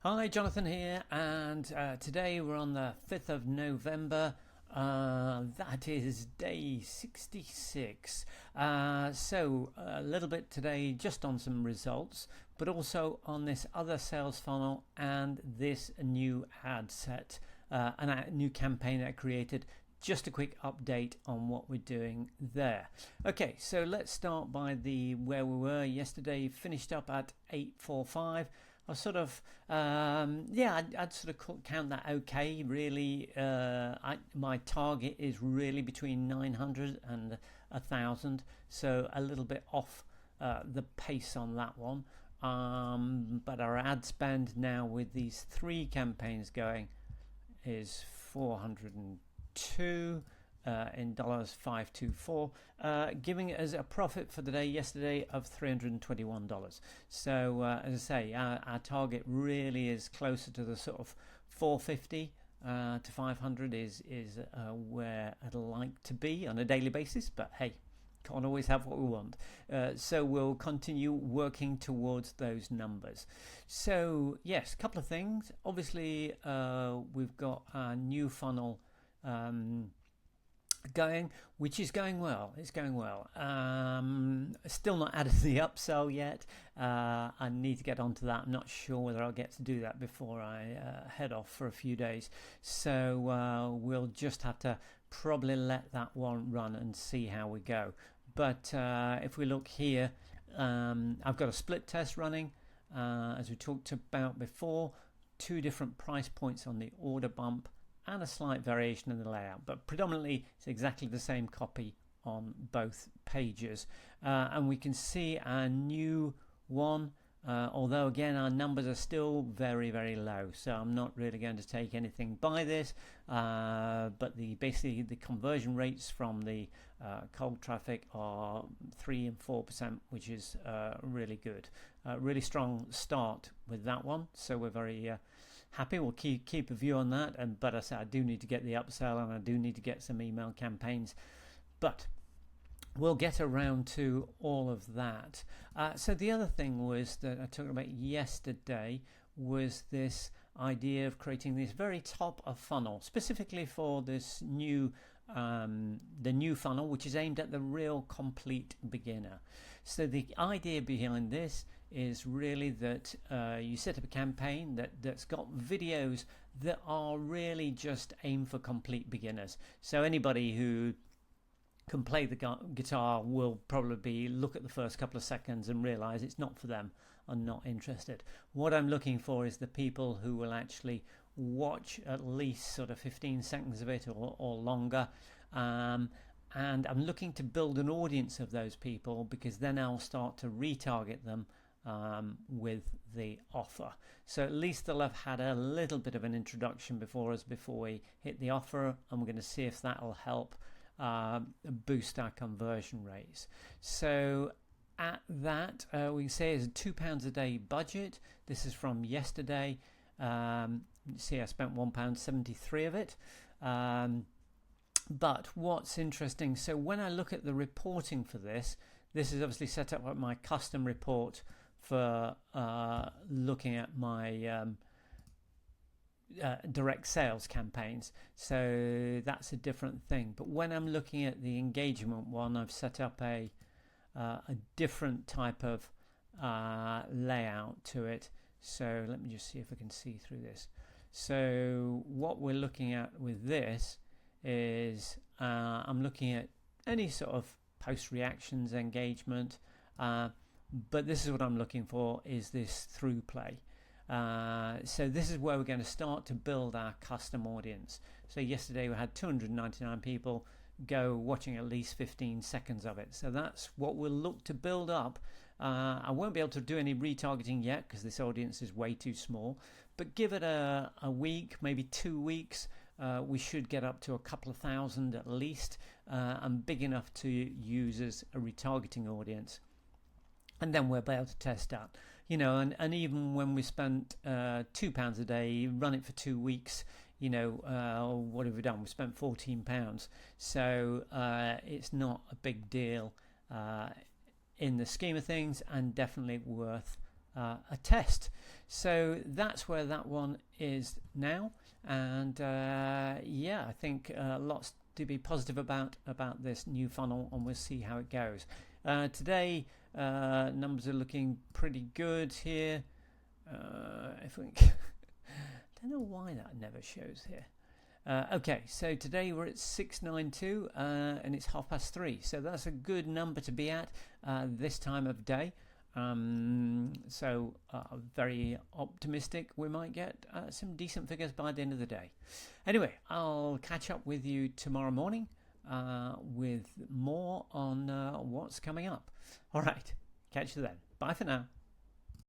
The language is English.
Hi, Jonathan here, and today we're on the 5th of November. That is day 66. So, a little bit today just on some results, but also on this other sales funnel and this new ad set and a new campaign that I created. Just a quick update on what we're doing there. Okay, so let's start by where we were yesterday. Finished up at 845. I was sort of, I'd sort of count that okay. Really, my target is really between 900 and 1,000, so a little bit off the pace on that one. But our ad spend now with these three campaigns going is 402 in dollars 524, giving us a profit for the day yesterday of $321. So as I say, our target really is closer to the sort of 450 to 500 is where I'd like to be on a daily basis, but hey, can't always have what we want. So we'll continue working towards those numbers. So yes, a couple of things. Obviously, we've got our new funnel going, which is going well. It's going well. Still not added the upsell yet. I need to get onto that. I'm not sure whether I'll get to do that before I head off for a few days. So we'll just have to probably let that one run and see how we go. But if we look here, I've got a split test running, as we talked about before, two different price points on the order bump and a slight variation in the layout, but predominantly it's exactly the same copy on both pages. And we can see our new one, although again our numbers are still very, very low, so I'm not really going to take anything by this, but basically the conversion rates from the cold traffic are 3 and 4%, which is really good. Really strong start with that one, so we're very happy. We'll keep a view on that, but I said I do need to get the upsell and I do need to get some email campaigns, but we'll get around to all of that. So the other thing was that I talked about yesterday was this idea of creating this very top of funnel, specifically for this new the new funnel, which is aimed at the real complete beginner. So the idea behind this is really that you set up a campaign that's got videos that are really just aimed for complete beginners. So anybody who can play the guitar will probably look at the first couple of seconds and realize it's not for them and not interested. What I'm looking for is the people who will actually watch at least sort of 15 seconds of it or longer, and I'm looking to build an audience of those people, because then I'll start to retarget them with the offer. So at least they'll have had a little bit of an introduction before we hit the offer, and we're going to see if that'll help boost our conversion rates. So at that, we can say it's a £2 a day budget. This is from yesterday. You see I spent £1.73 of it. But what's interesting, so when I look at the reporting for this is obviously set up like my custom report for looking at my direct sales campaigns, so that's a different thing. But when I'm looking at the engagement one, I've set up a different type of layout to it. So let me just see if I can see through this. So what we're looking at with this is I'm looking at any sort of post reactions engagement, but this is what I'm looking for, is this through play. So this is where we're going to start to build our custom audience. So yesterday we had 299 people go watching at least 15 seconds of it. So that's what we'll look to build up. I won't be able to do any retargeting yet because this audience is way too small, but give it a week, maybe 2 weeks, we should get up to a couple of thousand at least, and big enough to use as a retargeting audience. And then we'll be able to test out, and even when we spent £2 a day, run it for 2 weeks, what have we done? We spent £14. So it's not a big deal in the scheme of things, and definitely worth a test. So that's where that one is now, and yeah, I think lots to be positive about this new funnel, and we'll see how it goes. Today numbers are looking pretty good here. If we don't know why that never shows here. Okay, so today we're at 692 and it's 3:30, so that's a good number to be at this time of day. So very optimistic we might get some decent figures by the end of the day. Anyway, I'll catch up with you tomorrow morning with more on what's coming up. All right, catch you then. Bye for now.